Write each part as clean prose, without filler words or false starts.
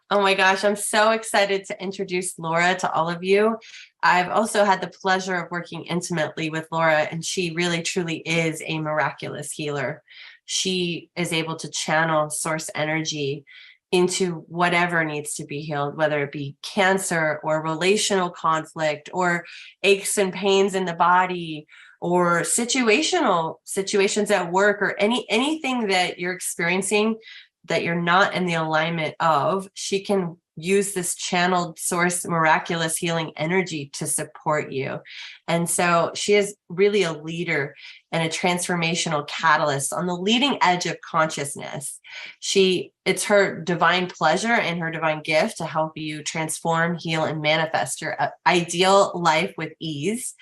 Oh my gosh, I'm so excited to introduce Laura to all of you. I've also had the pleasure of working intimately with Laura, and she really truly is a miraculous healer. She is able to channel source energy into whatever needs to be healed, whether it be cancer or relational conflict or aches and pains in the body or situations at work or anything that you're experiencing that you're not in the alignment of. She can use this channeled source miraculous healing energy to support you. And so she is really a leader and a transformational catalyst on the leading edge of consciousness. It's her divine pleasure and her divine gift to help you transform, heal, and manifest your ideal life with ease.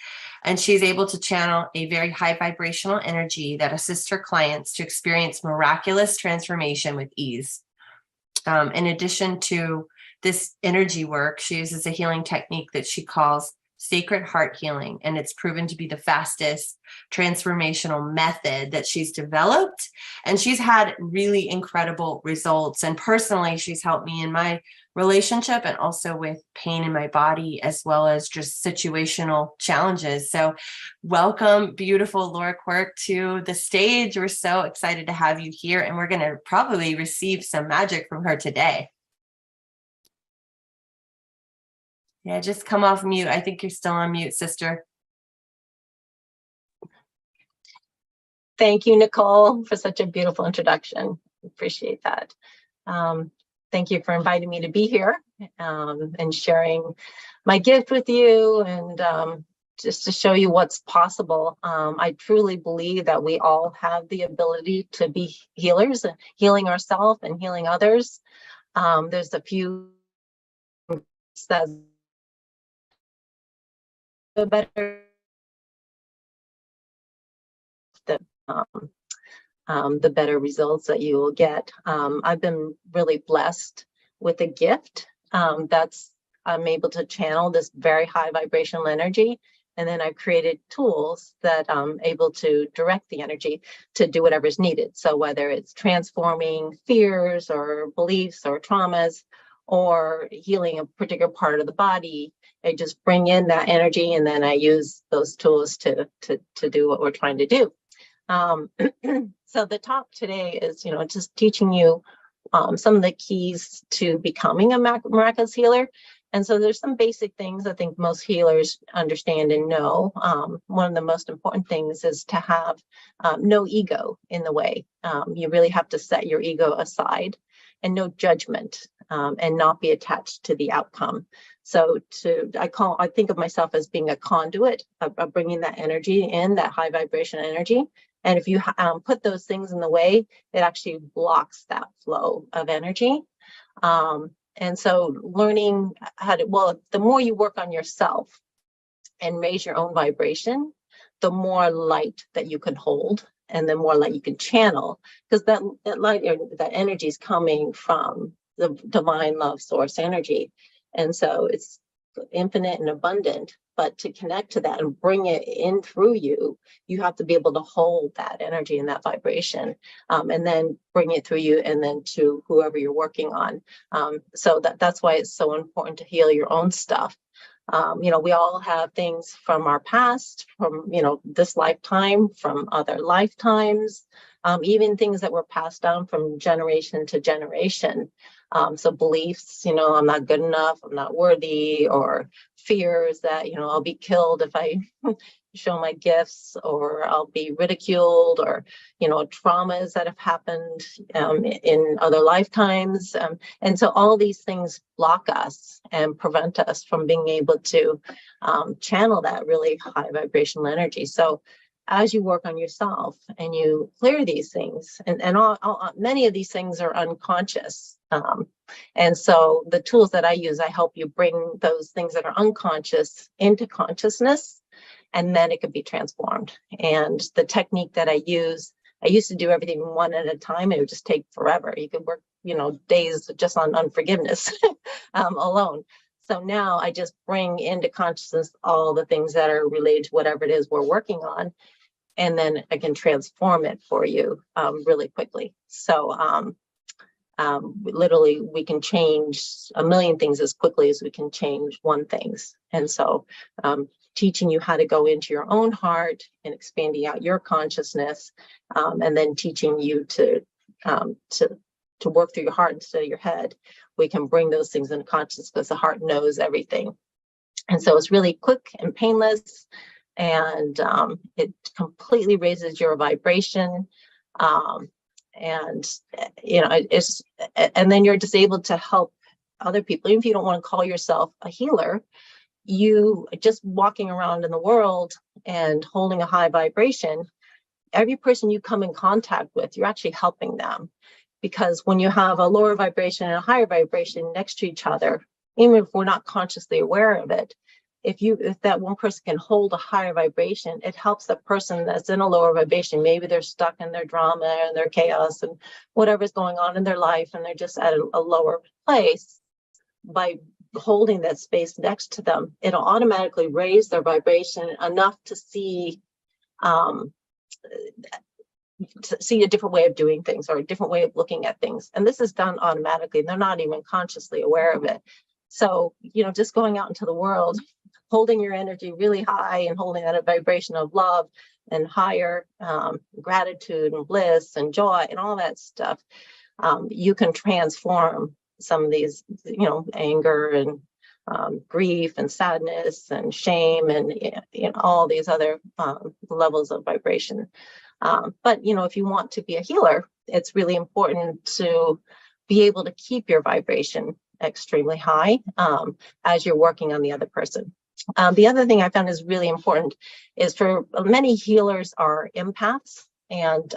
And she's able to channel a very high vibrational energy that assists her clients to experience miraculous transformation with ease. In addition to this energy work, she uses a healing technique that she calls sacred heart healing, and it's proven to be the fastest transformational method that she's developed, and she's had really incredible results. And personally, she's helped me in my relationship and also with pain in my body, as well as just situational challenges. So welcome, beautiful Laura Quirk, to the stage. We're so excited to have you here, and we're going to probably receive some magic from her today. Yeah, just come off mute. I think you're still on mute, sister. Thank you, Nicole, for such a beautiful introduction. Appreciate that. Thank you for inviting me to be here and sharing my gift with you, and just to show you what's possible. I truly believe that we all have the ability to be healers, healing ourselves and healing others. There's a few that the better the better results that you will get. I've been really blessed with a gift that's I'm able to channel this very high vibrational energy, and then I've created tools that I'm able to direct the energy to do whatever's needed. So whether it's transforming fears or beliefs or traumas, or healing a particular part of the body, I just bring in that energy, and then I use those tools to do what we're trying to do. So the talk today is, just teaching you some of the keys to becoming a miraculous healer. And so there's some basic things I think most healers understand and know. One of the most important things is to have no ego in the way. You really have to set your ego aside, and no judgment, and not be attached to the outcome. So I think of myself as being a conduit of bringing that energy in, that high vibration energy. And if you put those things in the way, it actually blocks that flow of energy. And so learning how to, the more you work on yourself and raise your own vibration, the more light that you can hold, and the more light you can channel, because that light, that energy is coming from the divine love source energy. And so it's infinite and abundant, but to connect to that and bring it in through you, you have to be able to hold that energy and that vibration, and then bring it through you and then to whoever you're working on. So that's why it's so important to heal your own stuff. We all have things from our past, from, this lifetime, from other lifetimes, even things that were passed down from generation to generation. So beliefs, I'm not good enough, I'm not worthy, or fears that, I'll be killed if I show my gifts, or I'll be ridiculed, or, traumas that have happened in other lifetimes. And so all these things block us and prevent us from being able to channel that really high vibrational energy. So as you work on yourself and you clear these things, and many of these things are unconscious. And so the tools that I use, I help you bring those things that are unconscious into consciousness, and then it can be transformed. And the technique that I used to do everything one at a time. It would just take forever. You could work, days just on unforgiveness alone. So now I just bring into consciousness all the things that are related to whatever it is we're working on, and then I can transform it for you really quickly. So Literally, we can change a million things as quickly as we can change one things. And so teaching you how to go into your own heart and expanding out your consciousness, and then teaching you to work through your heart instead of your head, we can bring those things into consciousness because the heart knows everything. And so it's really quick and painless, and it completely raises your vibration. And then you're just able to help other people. Even if you don't want to call yourself a healer, you just walking around in the world and holding a high vibration, every person you come in contact with, you're actually helping them. Because when you have a lower vibration and a higher vibration next to each other, even if we're not consciously aware of it, if that one person can hold a higher vibration, it helps the person that's in a lower vibration. Maybe they're stuck in their drama and their chaos and whatever's going on in their life, and they're just at a lower place. By holding that space next to them, it'll automatically raise their vibration enough to see a different way of doing things or a different way of looking at things. And this is done automatically. They're not even consciously aware of it. So, just going out into the world, holding your energy really high and holding that a vibration of love and higher gratitude and bliss and joy and all that stuff, you can transform some of these, anger and grief and sadness and shame and all these other levels of vibration. But if you want to be a healer, it's really important to be able to keep your vibration extremely high as you're working on the other person. The other thing I found is really important is for many healers are empaths, and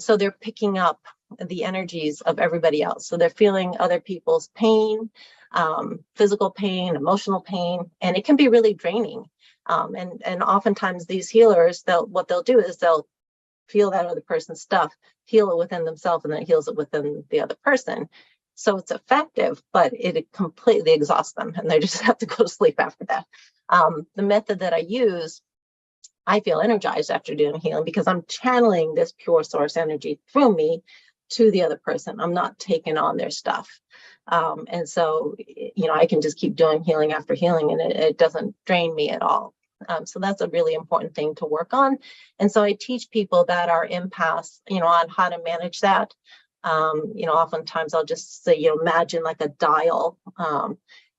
so they're picking up the energies of everybody else. So they're feeling other people's pain, physical pain, emotional pain, and it can be really draining. And oftentimes these healers, what they'll do is they'll feel that other person's stuff, heal it within themselves, and then it heals it within the other person. So it's effective, but it completely exhausts them, and they just have to go to sleep after that. The method that I use, I feel energized after doing healing because I'm channeling this pure source energy through me to the other person. I'm not taking on their stuff. And so, I can just keep doing healing after healing, and it doesn't drain me at all. So that's a really important thing to work on. And so I teach people that are empaths, on how to manage that. Oftentimes I'll just say, imagine like a dial.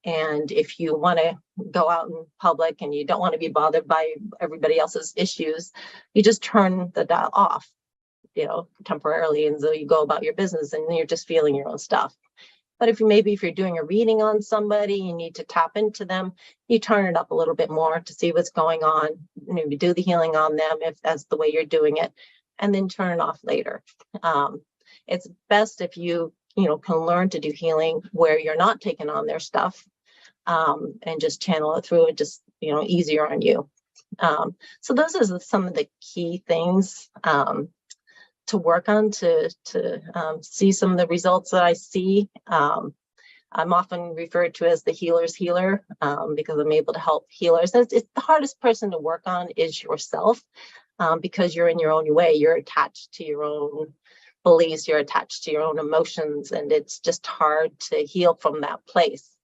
And if you want to go out in public and you don't want to be bothered by everybody else's issues, you just turn the dial off, temporarily. And so you go about your business and you're just feeling your own stuff. But if you're doing a reading on somebody, you need to tap into them, you turn it up a little bit more to see what's going on. Maybe do the healing on them if that's the way you're doing it, and then turn it off later. It's best if you can learn to do healing where you're not taking on their stuff, and just channel it through it, just easier on you. So those are some of the key things to work on to see some of the results that I see. I'm often referred to as the healer's healer, because I'm able to help healers. It's the hardest person to work on is yourself, because you're in your own way. You're attached to your own beliefs, you're attached to your own emotions, and it's just hard to heal from that place.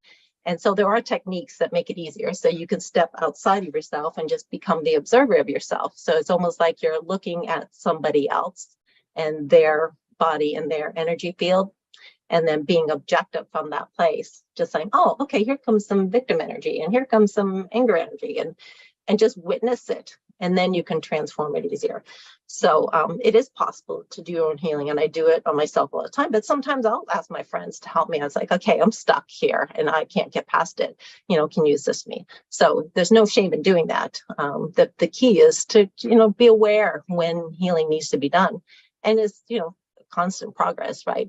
And so there are techniques that make it easier. So you can step outside of yourself and just become the observer of yourself. So it's almost like you're looking at somebody else and their body and their energy field, and then being objective from that place, just saying, oh, okay, here comes some victim energy and here comes some anger energy, and just witness it. And then you can transform it easier. So it is possible to do your own healing, and I do it on myself all the time. But sometimes I'll ask my friends to help me. I was like, okay, I'm stuck here and I can't get past it. Can you assist me? So there's no shame in doing that. The key is to be aware when healing needs to be done, and it's constant progress, right?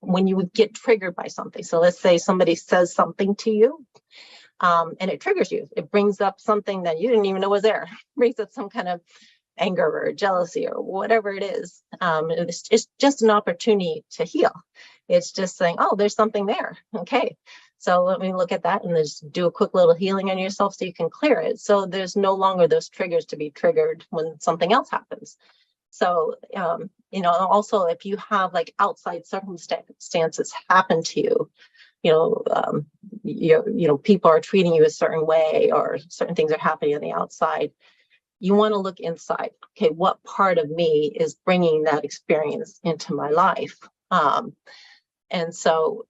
When you get triggered by something. So let's say somebody says something to you. And it triggers you. It brings up something that you didn't even know was there. It brings up some kind of anger or jealousy or whatever it is. It's just an opportunity to heal. It's just saying, oh, there's something there. Okay, so let me look at that and just do a quick little healing on yourself so you can clear it. So there's no longer those triggers to be triggered when something else happens. So, also if you have like outside circumstances happen to you, people are treating you a certain way or certain things are happening on the outside, you want to look inside. Okay, what part of me is bringing that experience into my life? And so,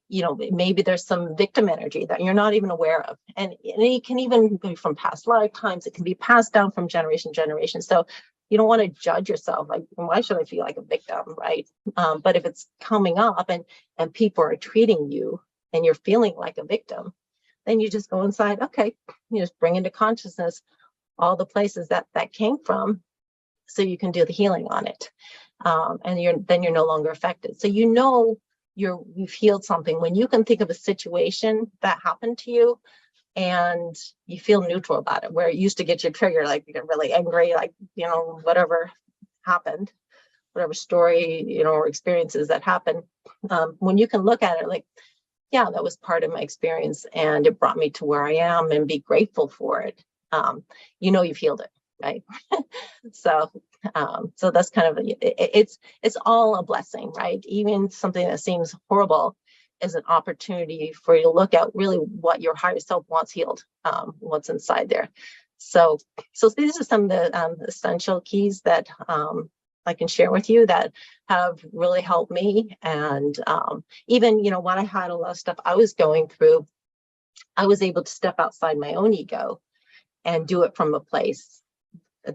maybe there's some victim energy that you're not even aware of. And it can even be from past lifetimes. It can be passed down from generation to generation. So you don't want to judge yourself. Like, why should I feel like a victim, right? But if it's coming up and people are treating you and you're feeling like a victim, then you just go inside. Okay, you just bring into consciousness all the places that came from, so you can do the healing on it. And you're no longer affected. So you've healed something when you can think of a situation that happened to you and you feel neutral about it, where it used to get you triggered, like you get really angry, like, whatever happened, whatever story, or experiences that happened. When you can look at it like, yeah, that was part of my experience and it brought me to where I am, and be grateful for it. You've healed it, right? So that's kind of, it's all a blessing, right? Even something that seems horrible is an opportunity for you to look at really what your higher self wants healed, what's inside there. So these are some of the essential keys that I can share with you that have really helped me. And even, when I had a lot of stuff I was going through, I was able to step outside my own ego and do it from a place,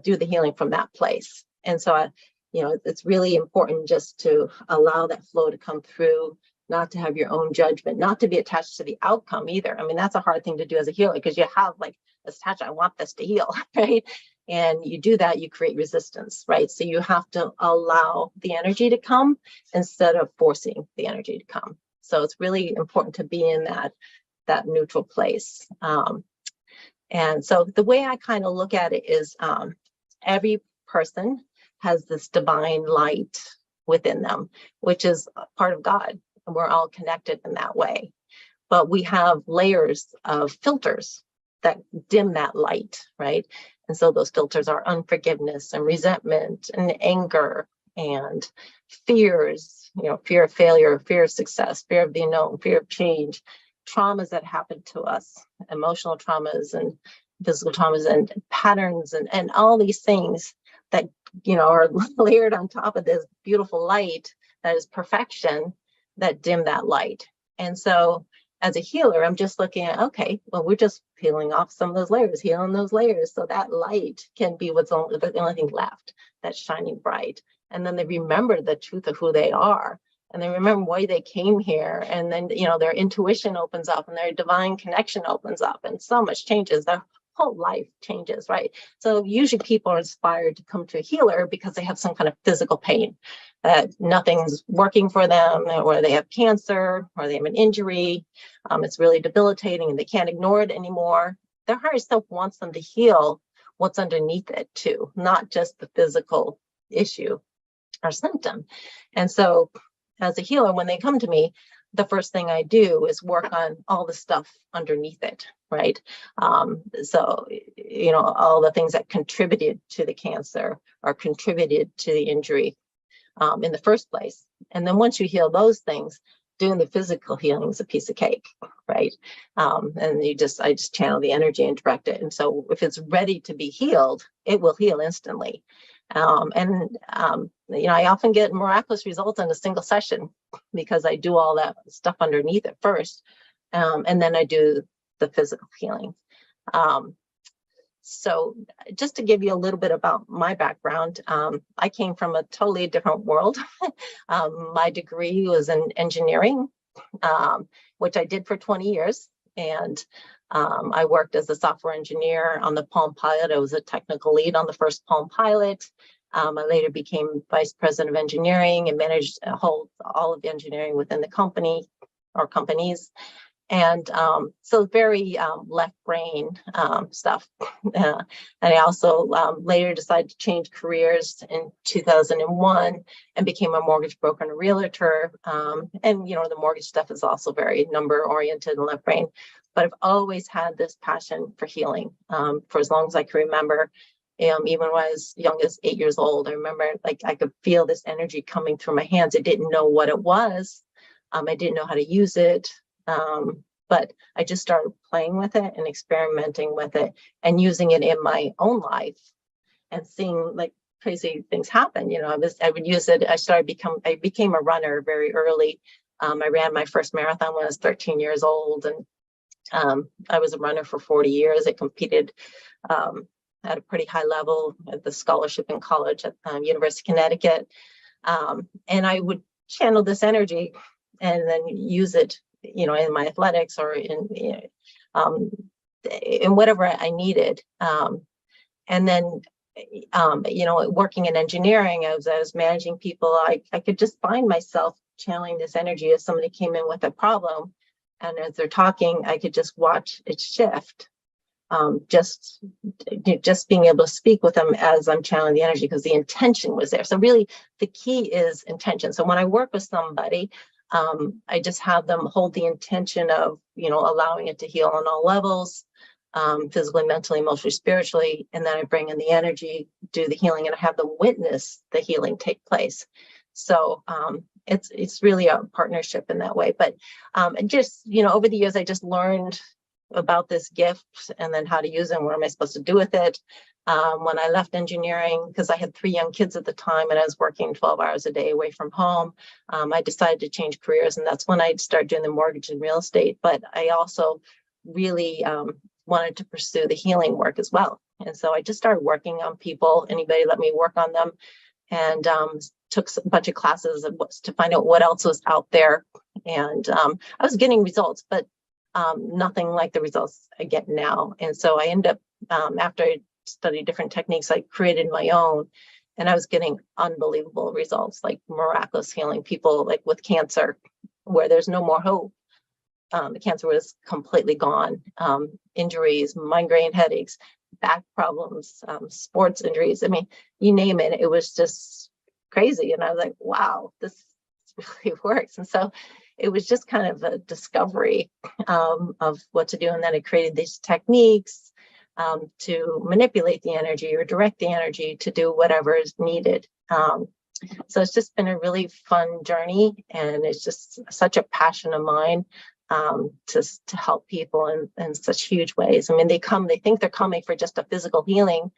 do the healing from that place. And so, it's really important just to allow that flow to come through, not to have your own judgment, not to be attached to the outcome either. I mean, that's a hard thing to do as a healer, because you have like this attachment, I want this to heal, right? And you do that, you create resistance, right? So you have to allow the energy to come instead of forcing the energy to come. So it's really important to be in that neutral place. And so the way I kind of look at it is every person has this divine light within them, which is part of God. And we're all connected in that way. But we have layers of filters that dim that light, right? And so those filters are unforgiveness and resentment and anger and fears, fear of failure, fear of success, fear of the unknown, fear of change, traumas that happen to us, emotional traumas and physical traumas and patterns and all these things that, are layered on top of this beautiful light that is perfection, that dim that light. And so as a healer, I'm just looking at, okay, well, we're just peeling off some of those layers, healing those layers, so that light can be the only thing left that's shining bright. And then they remember the truth of who they are, and they remember why they came here. And then, their intuition opens up and their divine connection opens up, and so much changes. Their whole life changes, right? So usually people are inspired to come to a healer because they have some kind of physical pain, that nothing's working for them, or they have cancer, or they have an injury. It's really debilitating and they can't ignore it anymore. Their higher self wants them to heal what's underneath it too, not just the physical issue or symptom. And so as a healer, when they come to me, the first thing I do is work on all the stuff underneath it, right? So, all the things that contributed to the cancer or contributed to the injury in the first place. And then once you heal those things, doing the physical healing is a piece of cake, right? And I just channel the energy and direct it. And so if it's ready to be healed, it will heal instantly. I often get miraculous results in a single session because I do all that stuff underneath it first. And then I do the physical healing. So just to give you a little bit about my background, I came from a totally different world. My degree was in engineering, which I did for 20 years. And I worked as a software engineer on the Palm Pilot. I was a technical lead on the first Palm Pilot. I later became vice president of engineering and managed all of the engineering within the company or companies. And so very left brain stuff. And I also later decided to change careers in 2001 and became a mortgage broker and a realtor. And, the mortgage stuff is also very number oriented and left brain. But I've always had this passion for healing for as long as I can remember. Even when I was young as 8 years old, I remember like I could feel this energy coming through my hands. I didn't know what it was. I didn't know how to use it. But I just started playing with it and experimenting with it and using it in my own life and seeing like crazy things happen. I would use it. I became a runner very early. I ran my first marathon when I was 13 years old, and I was a runner for 40 years. I competed at a pretty high level at the scholarship in college at University of Connecticut. And I would channel this energy and then use it, in my athletics or in whatever I needed. And then, working in engineering, as I was managing people, I could just find myself channeling this energy as somebody came in with a problem. And as they're talking, I could just watch it shift. Just being able to speak with them as I'm channeling the energy, because the intention was there. So really the key is intention. So when I work with somebody, I just have them hold the intention of, allowing it to heal on all levels, physically, mentally, emotionally, spiritually. And then I bring in the energy, do the healing, and I have them witness the healing take place. So it's really a partnership in that way. But and just, over the years, I just learned about this gift and then how to use it and what am I supposed to do with it. When I left engineering, because I had 3 young kids at the time and I was working 12 hours a day away from home, I decided to change careers, and that's when I started doing the mortgage and real estate. But I also really wanted to pursue the healing work as well. And so I just started working on people. Anybody let me work on them, and took a bunch of classes to find out what else was out there. And I was getting results, but nothing like the results I get now. And so I ended up, after I studied different techniques, I created my own, and I was getting unbelievable results, like miraculous healing. People like with cancer, where there's no more hope. The cancer was completely gone. Injuries, migraine headaches, back problems, sports injuries. I mean, you name it. It was just crazy. And I was like, wow, this really works. And so it was just kind of a discovery of what to do. And then I created these techniques to manipulate the energy or direct the energy to do whatever is needed. So it's just been a really fun journey, and it's just such a passion of mine to help people in such huge ways. I mean, they think they're coming for just a physical healing,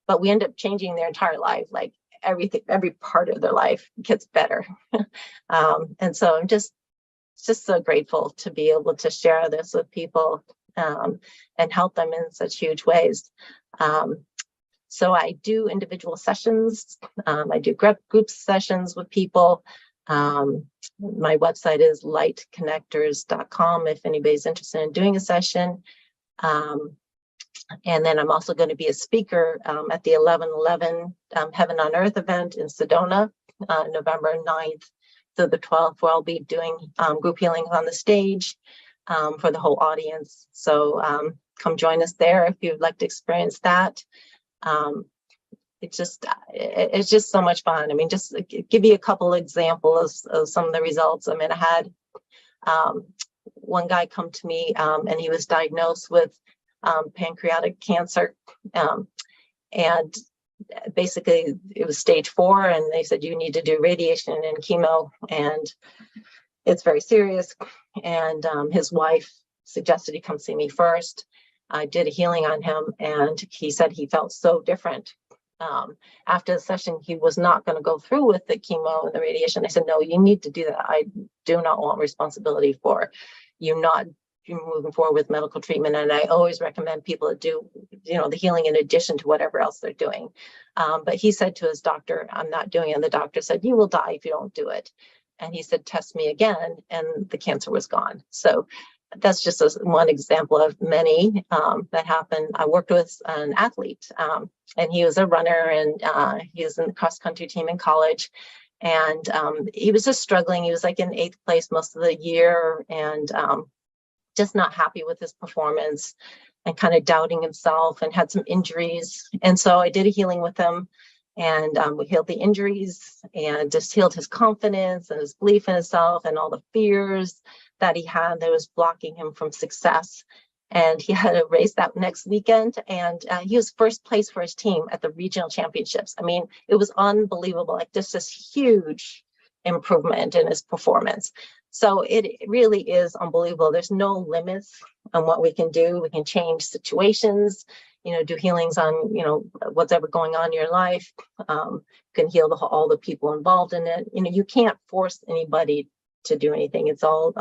but we end up changing their entire life. Like every part of their life gets better. And so I'm just so grateful to be able to share this with people and help them in such huge ways. So I do individual sessions. I do group sessions with people. My website is lightconnectors.com if anybody's interested in doing a session. And then I'm also going to be a speaker at the 11/11 Heaven on Earth event in Sedona, November 9th through the 12th, where I'll be doing group healings on the stage for the whole audience. So come join us there if you'd like to experience that. It's just so much fun. I mean, just give you a couple examples of some of the results. I mean, I had one guy come to me and he was diagnosed with pancreatic cancer. And basically it was stage 4, and they said, you need to do radiation and chemo, and it's very serious. And his wife suggested he come see me first. I did a healing on him, and he said he felt so different. After the session, he was not going to go through with the chemo and the radiation. I said, no, you need to do that. I do not want responsibility for you not moving forward with medical treatment. And I always recommend people to do, the healing in addition to whatever else they're doing. But he said to his doctor, I'm not doing it. And the doctor said, you will die if you don't do it. And he said, test me again. And the cancer was gone. So that's just one example of many that happened. I worked with an athlete, and he was a runner, and he was in the cross country team in college. And he was just struggling. He was like in 8th place most of the year, and just not happy with his performance and kind of doubting himself, and had some injuries. And so I did a healing with him, and we healed the injuries and just healed his confidence and his belief in himself and all the fears that he had that was blocking him from success. And he had a race that next weekend, and he was first place for his team at the regional championships. I mean, it was unbelievable, like just this huge improvement in his performance. So it really is unbelievable. There's no limits on what we can do. We can change situations, do healings on, what's ever going on in your life. Can heal all the people involved in it. You can't force anybody to do anything. It's all,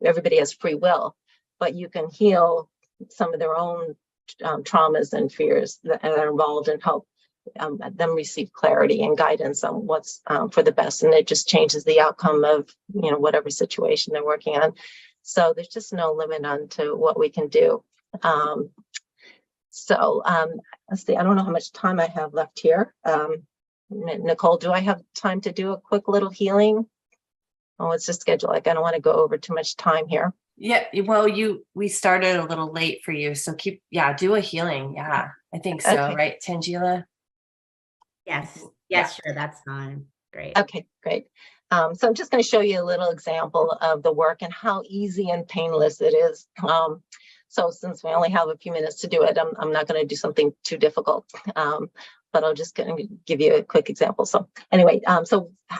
everybody has free will, but you can heal some of their own traumas and fears that are involved and help them receive clarity and guidance on what's for the best. And it just changes the outcome of, whatever situation they're working on. So there's just no limit on to what we can do. Let's see, I don't know how much time I have left here. Nicole, do I have time to do a quick little healing? Oh, it's just scheduled. Like, I don't want to go over too much time here. Yeah, well, we started a little late for you, so do a healing. Yeah, I think so. Okay. Right, Tangela? Yes, sure, that's fine. Great. Okay, great. So I'm just going to show you a little example of the work and how easy and painless it is. So since we only have a few minutes to do it, I'm not going to do something too difficult, but I'll just give you a quick example. So anyway,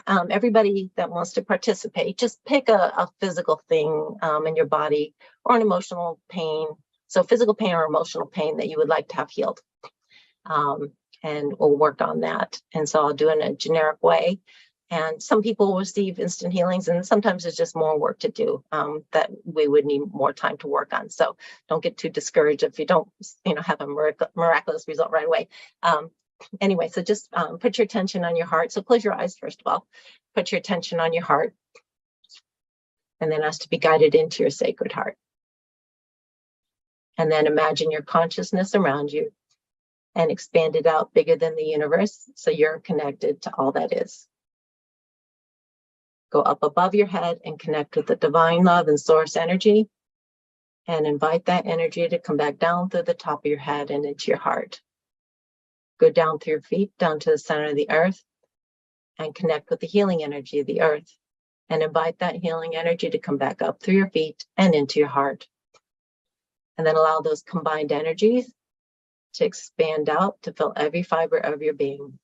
everybody that wants to participate, just pick a physical thing in your body or an emotional pain. So physical pain or emotional pain that you would like to have healed. And we'll work on that. And so I'll do it in a generic way. And some people will receive instant healings, and sometimes there's just more work to do that we would need more time to work on. So don't get too discouraged if you don't, have a miraculous result right away. Anyway, so just put your attention on your heart. So close your eyes first of all. Put your attention on your heart, and then ask to be guided into your sacred heart. And then imagine your consciousness around you and expand it out bigger than the universe, so you're connected to all that is. Go up above your head and connect with the divine love and source energy, and invite that energy to come back down through the top of your head and into your heart. Go down through your feet, down to the center of the earth, and connect with the healing energy of the earth, and invite that healing energy to come back up through your feet and into your heart. And then allow those combined energies to expand out to fill every fiber of your being.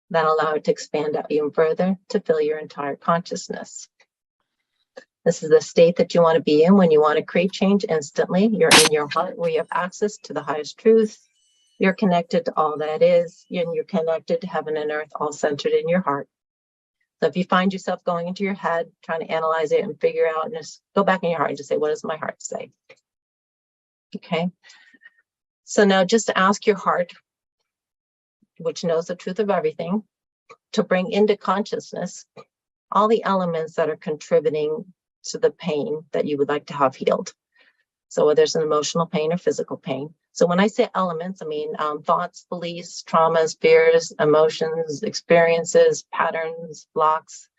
Then allow it to expand out even further to fill your entire consciousness. This is the state that you want to be in when you want to create change instantly. You're in your heart where you have access to the highest truth. You're connected to all that is, and you're connected to heaven and earth, all centered in your heart. So if you find yourself going into your head, trying to analyze it and figure out, and just go back in your heart and just say, what does my heart say? Okay. So now just ask your heart, which knows the truth of everything, to bring into consciousness all the elements that are contributing to the pain that you would like to have healed. So whether it's an emotional pain or physical pain. So when I say elements, I mean thoughts, beliefs, traumas, fears, emotions, experiences, patterns, blocks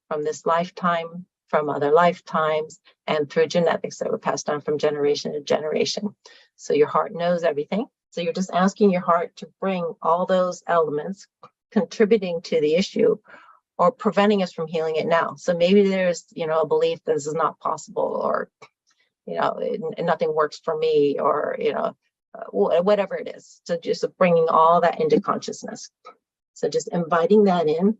from this lifetime, from other lifetimes, and through genetics that were passed on from generation to generation. So your heart knows everything. So you're just asking your heart to bring all those elements contributing to the issue or preventing us from healing it now. So maybe there's, a belief that this is not possible, or, nothing works for me, or, whatever it is. So just bringing all that into consciousness. So just inviting that in,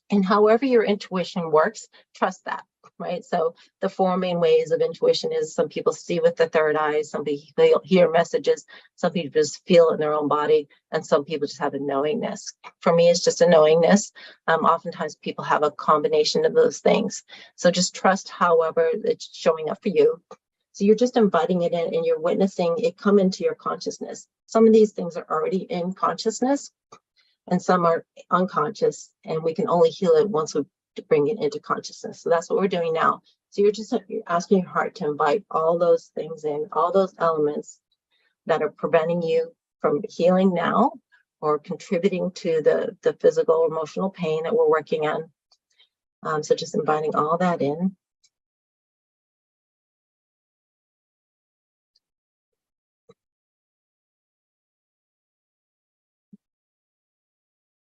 and however your intuition works, trust that, right? So the four main ways of intuition is some people see with the third eye, some people hear messages, some people just feel it in their own body, and some people just have a knowingness. For me, it's just a knowingness. Oftentimes people have a combination of those things. So just trust however it's showing up for you. So you're just inviting it in, and you're witnessing it come into your consciousness. Some of these things are already in consciousness, and some are unconscious, and we can only heal it once we bring it into consciousness. So that's what we're doing now. So you're asking your heart to invite all those things in, all those elements that are preventing you from healing now or contributing to the physical, emotional pain that we're working on. So just inviting all that in.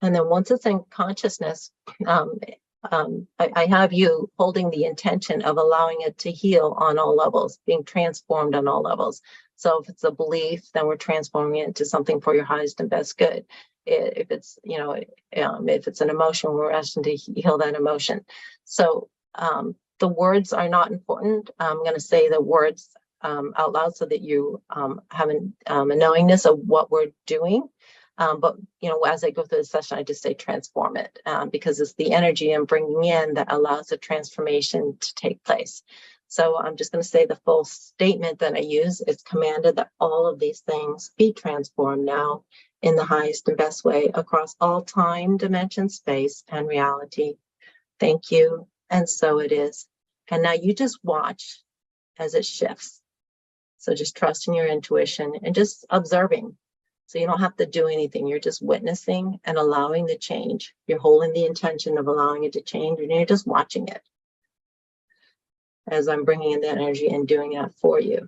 And then once it's in consciousness, I have you holding the intention of allowing it to heal on all levels, being transformed on all levels. So if it's a belief, then we're transforming it into something for your highest and best good. If it's, if it's an emotion, we're asking to heal that emotion. So the words are not important. I'm going to say the words out loud so that you have a knowingness of what we're doing. But, as I go through the session, I just say transform it because it's the energy I'm bringing in that allows the transformation to take place. So I'm just going to say the full statement that I use. It's commanded that all of these things be transformed now in the highest and best way across all time, dimension, space, and reality. Thank you. And so it is. And now you just watch as it shifts. So just trust in your intuition and just observing. So you don't have to do anything. You're just witnessing and allowing the change. You're holding the intention of allowing it to change, and you're just watching it as I'm bringing in the energy and doing that for you.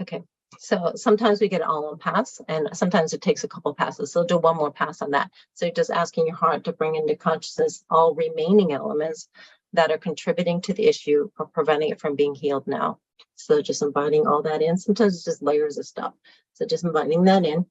Okay, so sometimes we get it all on pass, and sometimes it takes a couple passes. So do one more pass on that. So you're just asking your heart to bring into consciousness all remaining elements that are contributing to the issue or preventing it from being healed now. So just inviting all that in. Sometimes it's just layers of stuff. So just inviting that in.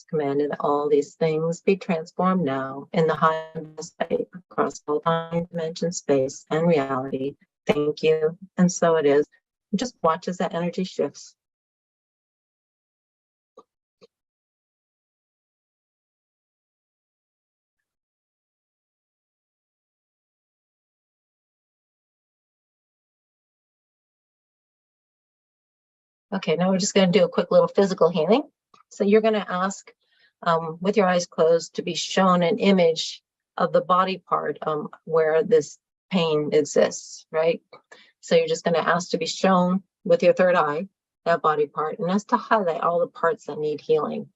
Commanded that all these things be transformed now in the highest way across all time, dimension, space, and reality. Thank you. And so it is. Just watch as that energy shifts. Okay, now we're just going to do a quick little physical healing. So you're going to ask with your eyes closed to be shown an image of the body part where this pain exists, right? So you're just going to ask to be shown with your third eye, that body part, and that's to highlight all the parts that need healing.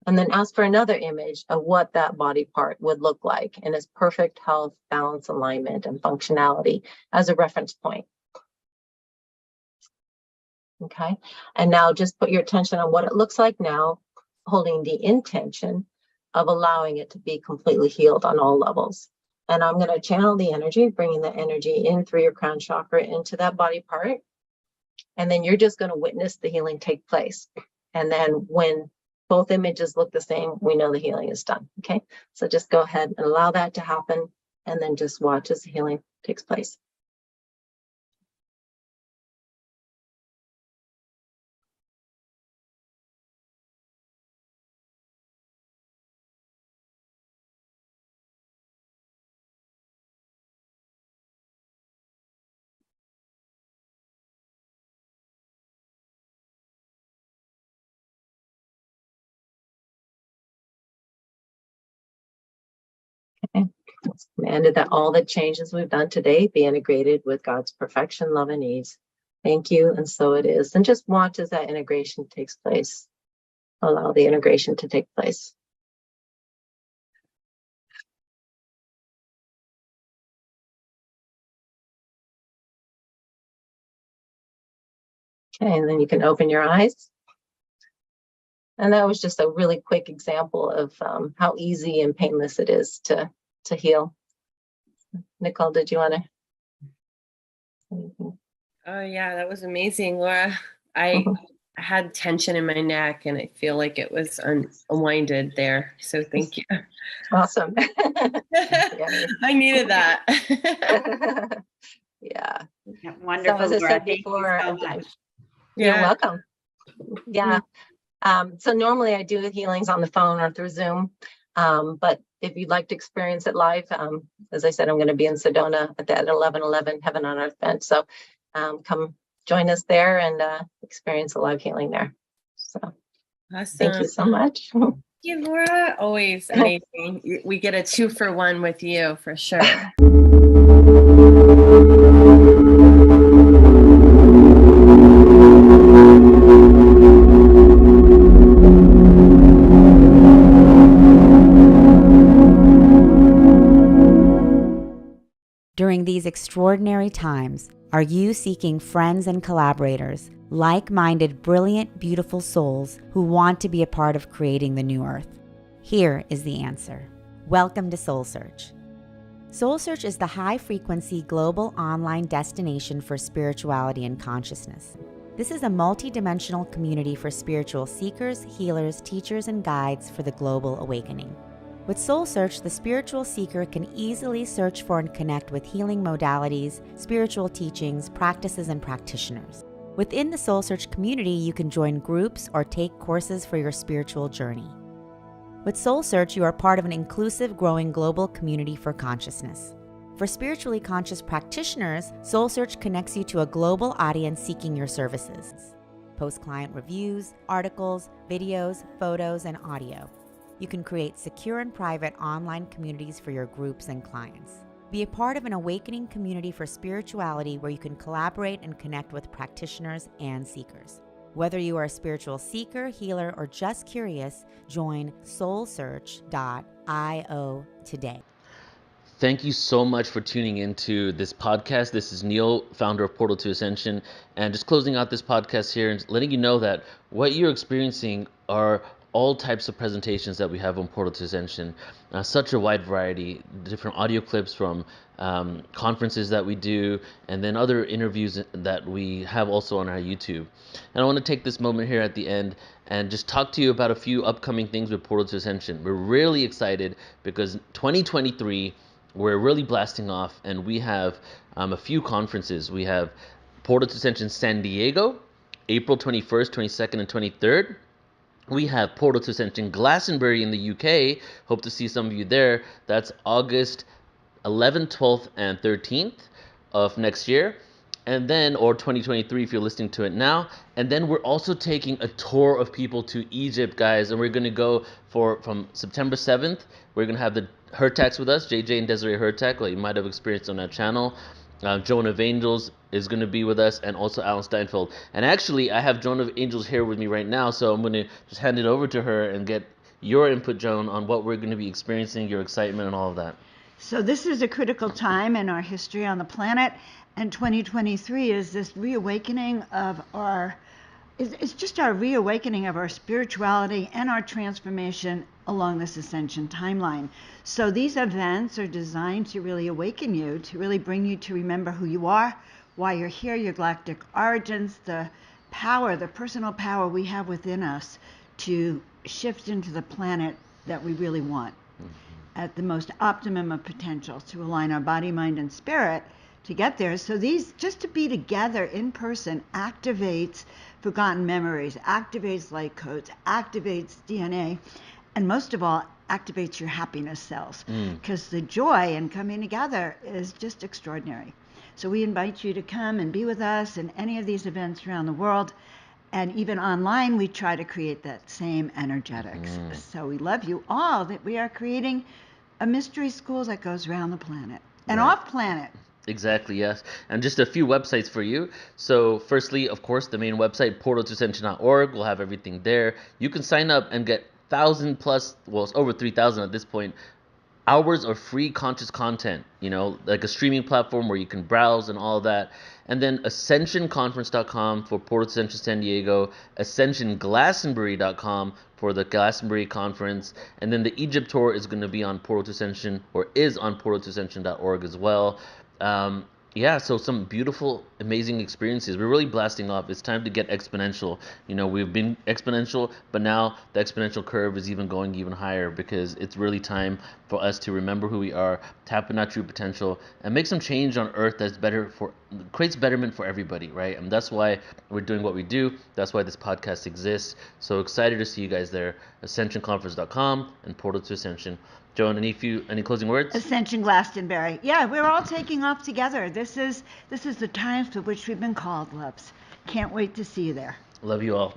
And then ask for another image of what that body part would look like in its perfect health, balance, alignment, and functionality as a reference point. Okay, and now just put your attention on what it looks like now, holding the intention of allowing it to be completely healed on all levels. And I'm going to channel the energy, bringing the energy in through your crown chakra into that body part. And then you're just going to witness the healing take place. And then when both images look the same, we know the healing is done. Okay, so just go ahead and allow that to happen. And then just watch as the healing takes place. Okay. It's commanded that all the changes we've done today be integrated with God's perfection, love, and ease. Thank you, and so it is. And just watch as that integration takes place. Allow the integration to take place. Okay, and then you can open your eyes. And that was just a really quick example of how easy and painless it is to heal. Nicole, did you want to? Oh, yeah, that was amazing, Laura. I had tension in my neck and I feel like it was unwinded there. So thank you. Awesome. I needed that. Yeah. Wonderful. So as I Laura, said thank before, you so much. You're welcome. Yeah. So normally I do healings on the phone or through Zoom. But if you'd like to experience it live, as I said, I'm going to be in Sedona at that 11/11 Heaven on Earth event. So come join us there and experience a live healing there. So Awesome. thank you so much. you, Laura. Always amazing. We get a 2-for-1 with you for sure. During these extraordinary times, are you seeking friends and collaborators, like-minded, brilliant, beautiful souls who want to be a part of creating the new earth? Here is the answer. Welcome to SoulSearch. SoulSearch is the high-frequency global online destination for spirituality and consciousness. This is a multi-dimensional community for spiritual seekers, healers, teachers, and guides for the global awakening. With SoulSearch, the spiritual seeker can easily search for and connect with healing modalities, spiritual teachings, practices, and practitioners. Within the SoulSearch community, you can join groups or take courses for your spiritual journey. With SoulSearch, you are part of an inclusive, growing global community for consciousness. For spiritually conscious practitioners, SoulSearch connects you to a global audience seeking your services. Post client reviews, articles, videos, photos, and audio. You can create secure and private online communities for your groups and clients. Be a part of an awakening community for spirituality where you can collaborate and connect with practitioners and seekers. Whether you are a spiritual seeker, healer, or just curious, join soulsearch.io today. Thank you so much for tuning into this podcast. This is Neil, founder of Portal to Ascension, and just closing out this podcast here and letting you know that what you're experiencing are all types of presentations that we have on Portal to Ascension. Such a wide variety, different audio clips from conferences that we do, and then other interviews that we have also on our YouTube. And I want to take this moment here at the end and just talk to you about a few upcoming things with Portal to Ascension. We're really excited because 2023, we're really blasting off, and we have a few conferences. We have Portal to Ascension San Diego, April 21st, 22nd, and 23rd. We have Portal to Ascension Glastonbury in the UK. Hope to see some of you there. That's August 11th, 12th, and 13th of next year. And then, or 2023 if you're listening to it now. And then we're also taking a tour of people to Egypt, guys. And we're going to go from September 7th. We're going to have the Hertax with us, JJ and Desiree Hertax, like you might have experienced on that channel. Joan of Angels is going to be with us, and also Alan Steinfeld. And actually, I have Joan of Angels here with me right now, so I'm going to just hand it over to her and get your input, Joan, on what we're going to be experiencing, your excitement, and all of that. So this is a critical time in our history on the planet, and 2023 is this reawakening of it's just our reawakening of our spirituality and our transformation along this ascension timeline. So these events are designed to really awaken you, to really bring you to remember who you are, why you're here, your galactic origins, the power, the personal power we have within us to shift into the planet that we really want at the most optimum of potential, to align our body, mind, and spirit to get there. So these, just to be together in person, activates forgotten memories, activates light codes, activates DNA, and most of all, activates your happiness cells, because the joy in coming together is just extraordinary. So we invite you to come and be with us in any of these events around the world. And even online, we try to create that same energetics. So we love you all, that we are creating a mystery school that goes around the planet and off planet. Exactly, yes. And just a few websites for you. So firstly, of course, the main website, portaltoascension.org. We'll have everything there. You can sign up and get 1,000 plus, well, it's over 3,000 at this point, hours of free conscious content, like a streaming platform where you can browse and all of that. And then ascensionconference.com for Portal to Ascension San Diego, ascensionglastonbury.com for the Glastonbury conference. And then the Egypt tour is going to be on Portal to Ascension, or is on portaltoascension.org as well. So some beautiful, amazing experiences. We're really blasting off. It's time to get exponential. We've been exponential, but now the exponential curve is even going even higher, because it's really time for us to remember who we are, tap into our true potential, and make some change on Earth that's creates betterment for everybody, right? And that's why we're doing what we do. That's why this podcast exists. So excited to see you guys there. AscensionConference.com and Portal to Ascension. Joan, any closing words? Ascension Glastonbury. Yeah, we're all taking off together. This is the times for which we've been called, loves. Can't wait to see you there. Love you all.